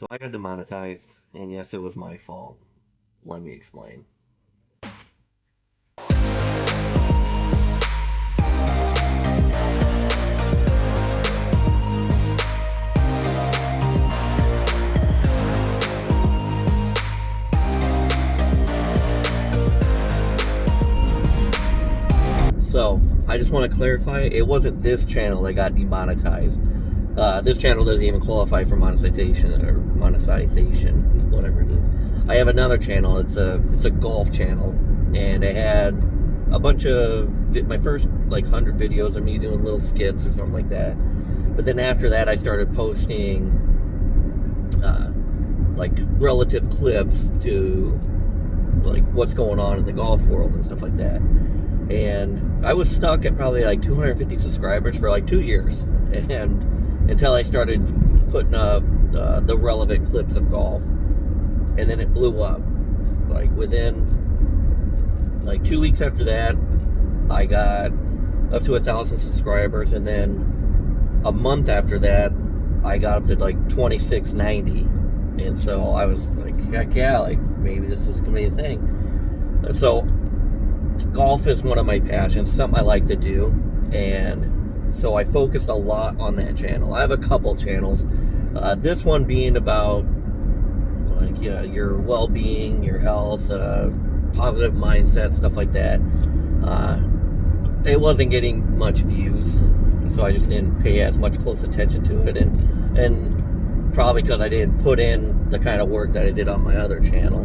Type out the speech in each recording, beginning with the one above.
So I got demonetized, and yes, it was my fault. Let me explain. So I just want to clarify, it wasn't this channel that got demonetized. This channel doesn't even qualify for monetization, whatever it is. I have another channel. It's a golf channel, and I had a bunch of my first like 100 videos of me doing little skits or something like that. But then after that, I started posting like relative clips to like what's going on in the golf world and stuff like that. And I was stuck at probably like 250 subscribers for like 2 years, and until I started putting up the relevant clips of golf, and then it blew up. Like within like 2 weeks after that, I got up to 1,000 subscribers, and then a month after that, I got up to like 2690, and so I was like, heck yeah, like maybe this is gonna be a thing. And so golf is one of my passions, something I like to do, and so I focused a lot on that channel. I have a couple channels. This one being about like your well-being, your health, positive mindset, stuff like that. It wasn't getting much views, so I just didn't pay as much close attention to it, and probably because I didn't put in the kind of work that I did on my other channel.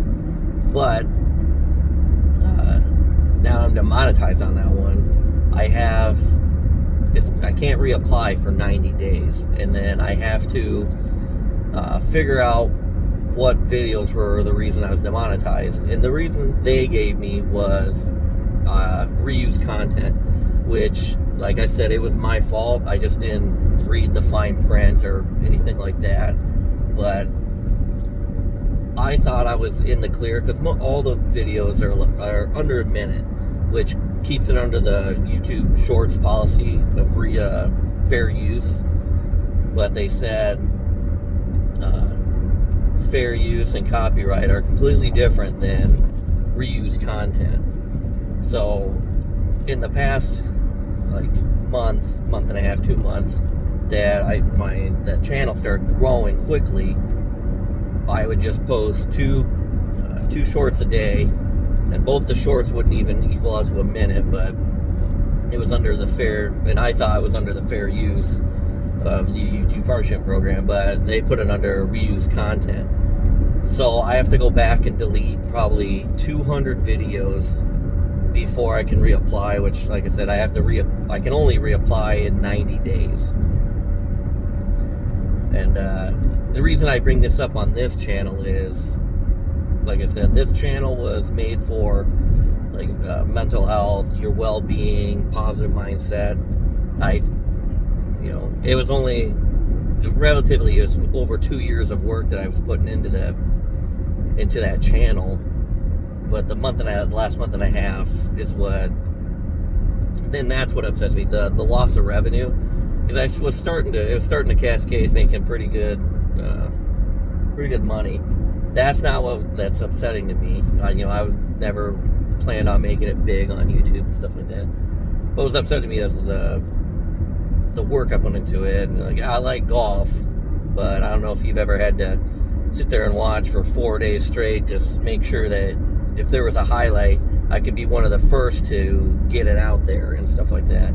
But now I'm demonetized on that one. I can't reapply for 90 days, and then I have to figure out what videos were the reason I was demonetized. And the reason they gave me was reused content, which, like I said, it was my fault. I just didn't read the fine print or anything like that. But I thought I was in the clear because all the videos are under a minute, which keeps it under the YouTube Shorts policy of fair use. But they said fair use and copyright are completely different than reused content. So in the past like month and a half, 2 months, that channel started growing quickly. I would just post two shorts a day, and both the shorts wouldn't even equal out to a minute, but it was under the fair, and I thought it was under the fair use of the YouTube partnership program, but they put it under reused content. So I have to go back and delete probably 200 videos before I can reapply, which, like I said, I can only reapply in 90 days. And the reason I bring this up on this channel is, like I said, this channel was made for like mental health, your well-being, positive mindset. It was only relatively, it was over 2 years of work that I was putting into that channel. But the last month and a half is then that's what upsets me, the loss of revenue. Because it was starting to cascade, making pretty good money. That's not that's upsetting to me. I was never planned on making it big on YouTube and stuff like that. What was upsetting me is the work I put into it. And like, I like golf, but I don't know if you've ever had to sit there and watch for 4 days straight, just make sure that if there was a highlight, I could be one of the first to get it out there and stuff like that.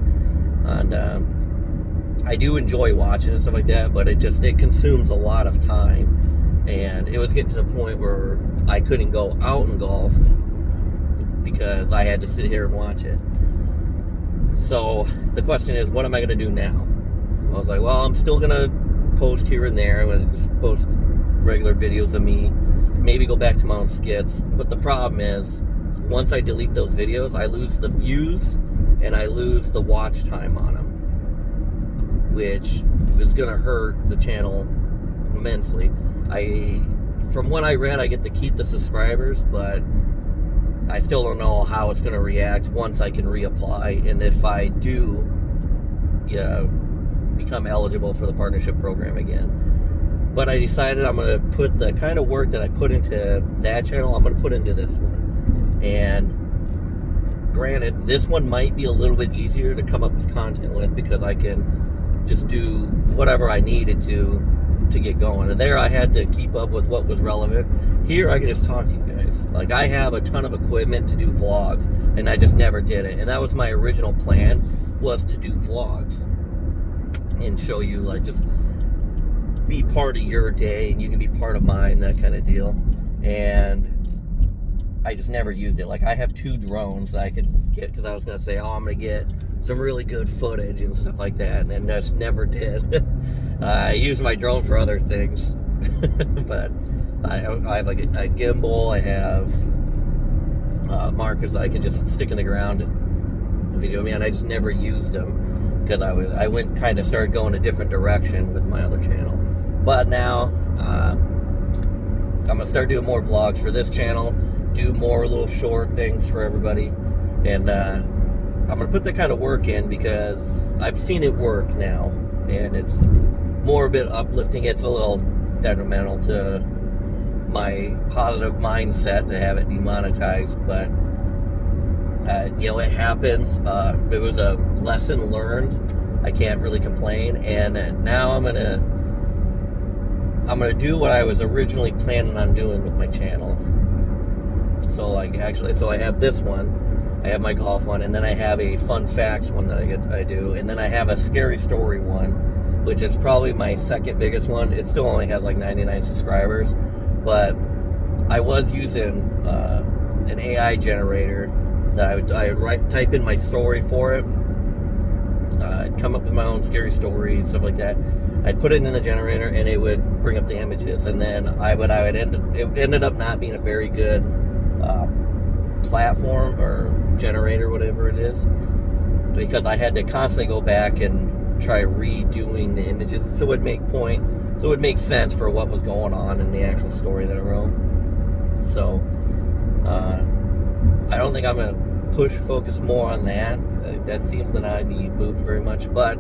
And I do enjoy watching and stuff like that, but it consumes a lot of time, and it was getting to the point where I couldn't go out and golf because I had to sit here and watch it. So the question is, what am I going to do now? I was like, well, I'm still going to post here and there. I'm going to just post regular videos of me, maybe go back to my own skits. But the problem is, once I delete those videos, I lose the views and I lose the watch time on them, which is going to hurt the channel immensely. From what I read, I get to keep the subscribers, but I still don't know how it's going to react once I can reapply, and if I do become eligible for the partnership program again. But I decided I'm going to put the kind of work that I put into that channel, I'm going to put into this one. And granted, this one might be a little bit easier to come up with content with, because I can just do whatever I needed to get going. And there I had to keep up with what was relevant. Here I can just talk to you guys. Like, I have a ton of equipment to do vlogs, and I just never did it. And that was my original plan, was to do vlogs and show you, like, just be part of your day and you can be part of mine, that kind of deal. And I just never used it. Like, I have 2 drones that I could get, because I was going to say, oh, I'm going to get some really good footage and stuff like that, and I just never did. I use my drone for other things. But I have like a gimbal, I have markers I can just stick in the ground and video me, and I just never used them, because I went kind of started going a different direction with my other channel. But now I'm gonna start doing more vlogs for this channel, do more little short things for everybody, and I'm gonna put that kind of work in, because I've seen it work now, and it's more a bit uplifting. It's a little detrimental to my positive mindset to have it demonetized, but you know, it happens. It was a lesson learned. I can't really complain, and now I'm gonna do what I was originally planning on doing with my channels. So, like, so I have this one, I have my golf one, and then I have a fun facts one that I do, and then I have a scary story one, which is probably my second biggest one. It still only has like 99 subscribers, but I was using an AI generator that I would type in my story for it. I'd come up with my own scary story and stuff like that. I'd put it in the generator, and it would bring up the images, and then it ended up not being a very good platform or generator, whatever it is, because I had to constantly go back and try redoing the images so it would make sense for what was going on in the actual story that I wrote. So I don't think I'm gonna focus more on that. That seems to not be moving very much. But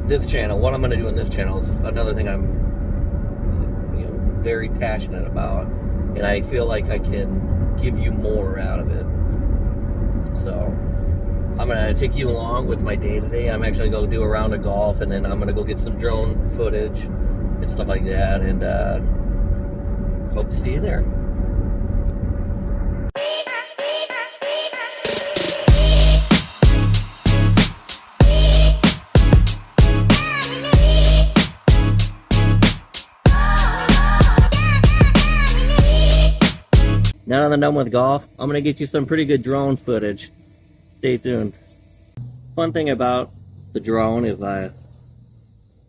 this channel, what I'm gonna do in this channel is another thing I'm very passionate about, and I feel like I can give you more out of it. So I'm gonna take you along with my day today. I'm actually gonna do a round of golf, and then I'm gonna go get some drone footage and stuff like that, and hope to see you there. Now that I'm done with golf, I'm gonna get you some pretty good drone footage. Stay tuned. Fun thing about the drone is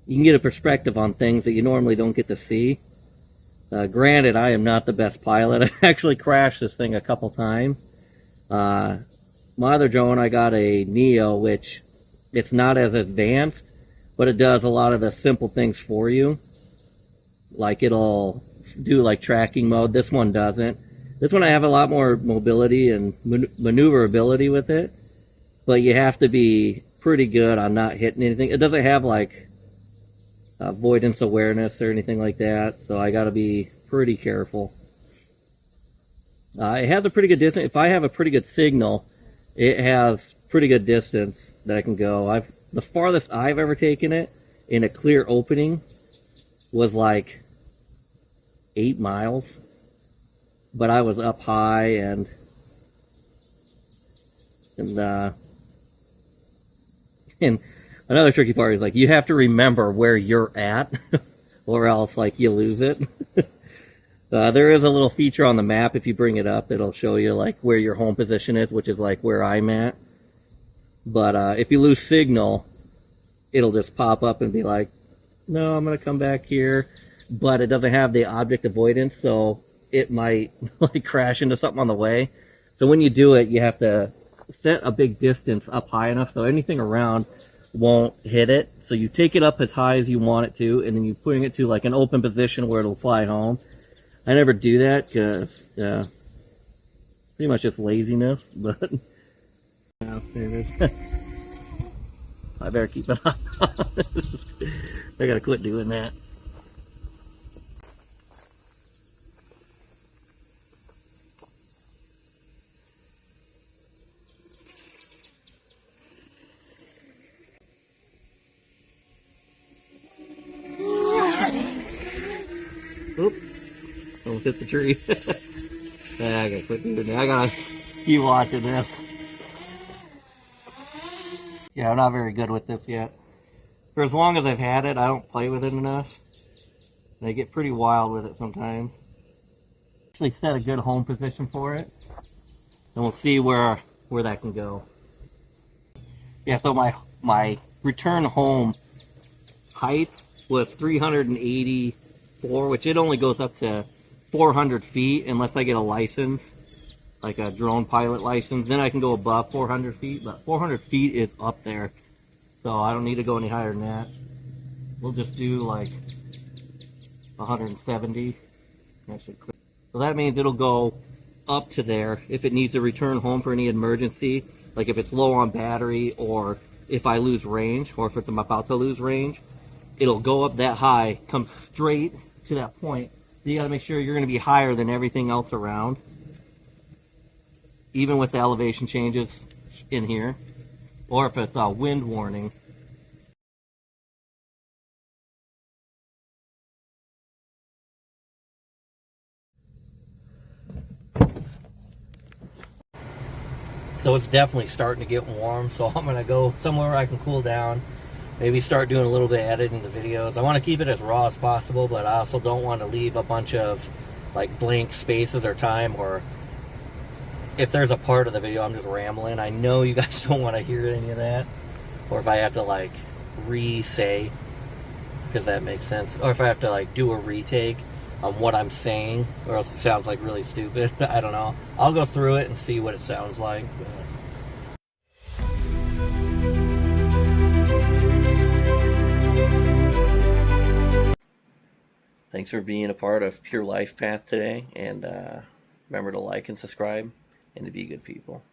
you can get a perspective on things that you normally don't get to see. Granted, I am not the best pilot. I actually crashed this thing a couple times. My other drone, I got a Neo, which it's not as advanced, but it does a lot of the simple things for you. Like, it'll do like tracking mode. This one doesn't. This one I have a lot more mobility and maneuverability with it, but you have to be pretty good on not hitting anything. It doesn't have like avoidance awareness or anything like that, so I got to be pretty careful. It has a pretty good distance. If I have a pretty good signal, it has pretty good distance that I can go. The farthest I've ever taken it in a clear opening was like 8 miles. But I was up high, and another tricky part is, like, you have to remember where you're at, or else, like, you lose it. There is a little feature on the map. If you bring it up, it'll show you, like, where your home position is, which is like where I'm at. But if you lose signal, it'll just pop up and be like, no, I'm gonna come back here. But it doesn't have the object avoidance, so it might like crash into something on the way. So when you do it, you have to set a big distance up high enough so anything around won't hit it. So you take it up as high as you want it to, and then you putting it to like an open position where it'll fly home. I never do that because pretty much just laziness, but yeah, there it is. I better keep it on. I gotta quit doing that. Oop, almost hit the tree. Yeah, I gotta quit doing that. I gotta keep watching this. Yeah, I'm not very good with this yet. For as long as I've had it, I don't play with it enough. They get pretty wild with it sometimes. Actually set a good home position for it, and we'll see where that can go. Yeah, so my return home height was 384, which it only goes up to 400 feet unless I get a license, like a drone pilot license. Then I can go above 400 feet, but 400 feet is up there, so I don't need to go any higher than that. We'll just do like 170. So that means it'll go up to there if it needs to return home for any emergency, like if it's low on battery or if I lose range or if I'm about to lose range. It'll go up that high, come straight to that point. So you got to make sure you're going to be higher than everything else around, even with the elevation changes in here, or if it's a wind warning. So it's definitely starting to get warm, so I'm going to go somewhere where I can cool down. Maybe start doing a little bit of editing the videos. I want to keep it as raw as possible, but I also don't want to leave a bunch of like blank spaces or time, or if there's a part of the video I'm just rambling. I know you guys don't want to hear any of that. Or if I have to like re-say, because that makes sense. Or if I have to like do a retake on what I'm saying, or else it sounds like really stupid. I don't know. I'll go through it and see what it sounds like. Thanks for being a part of Pure Life Path today, and remember to like and subscribe and to be good people.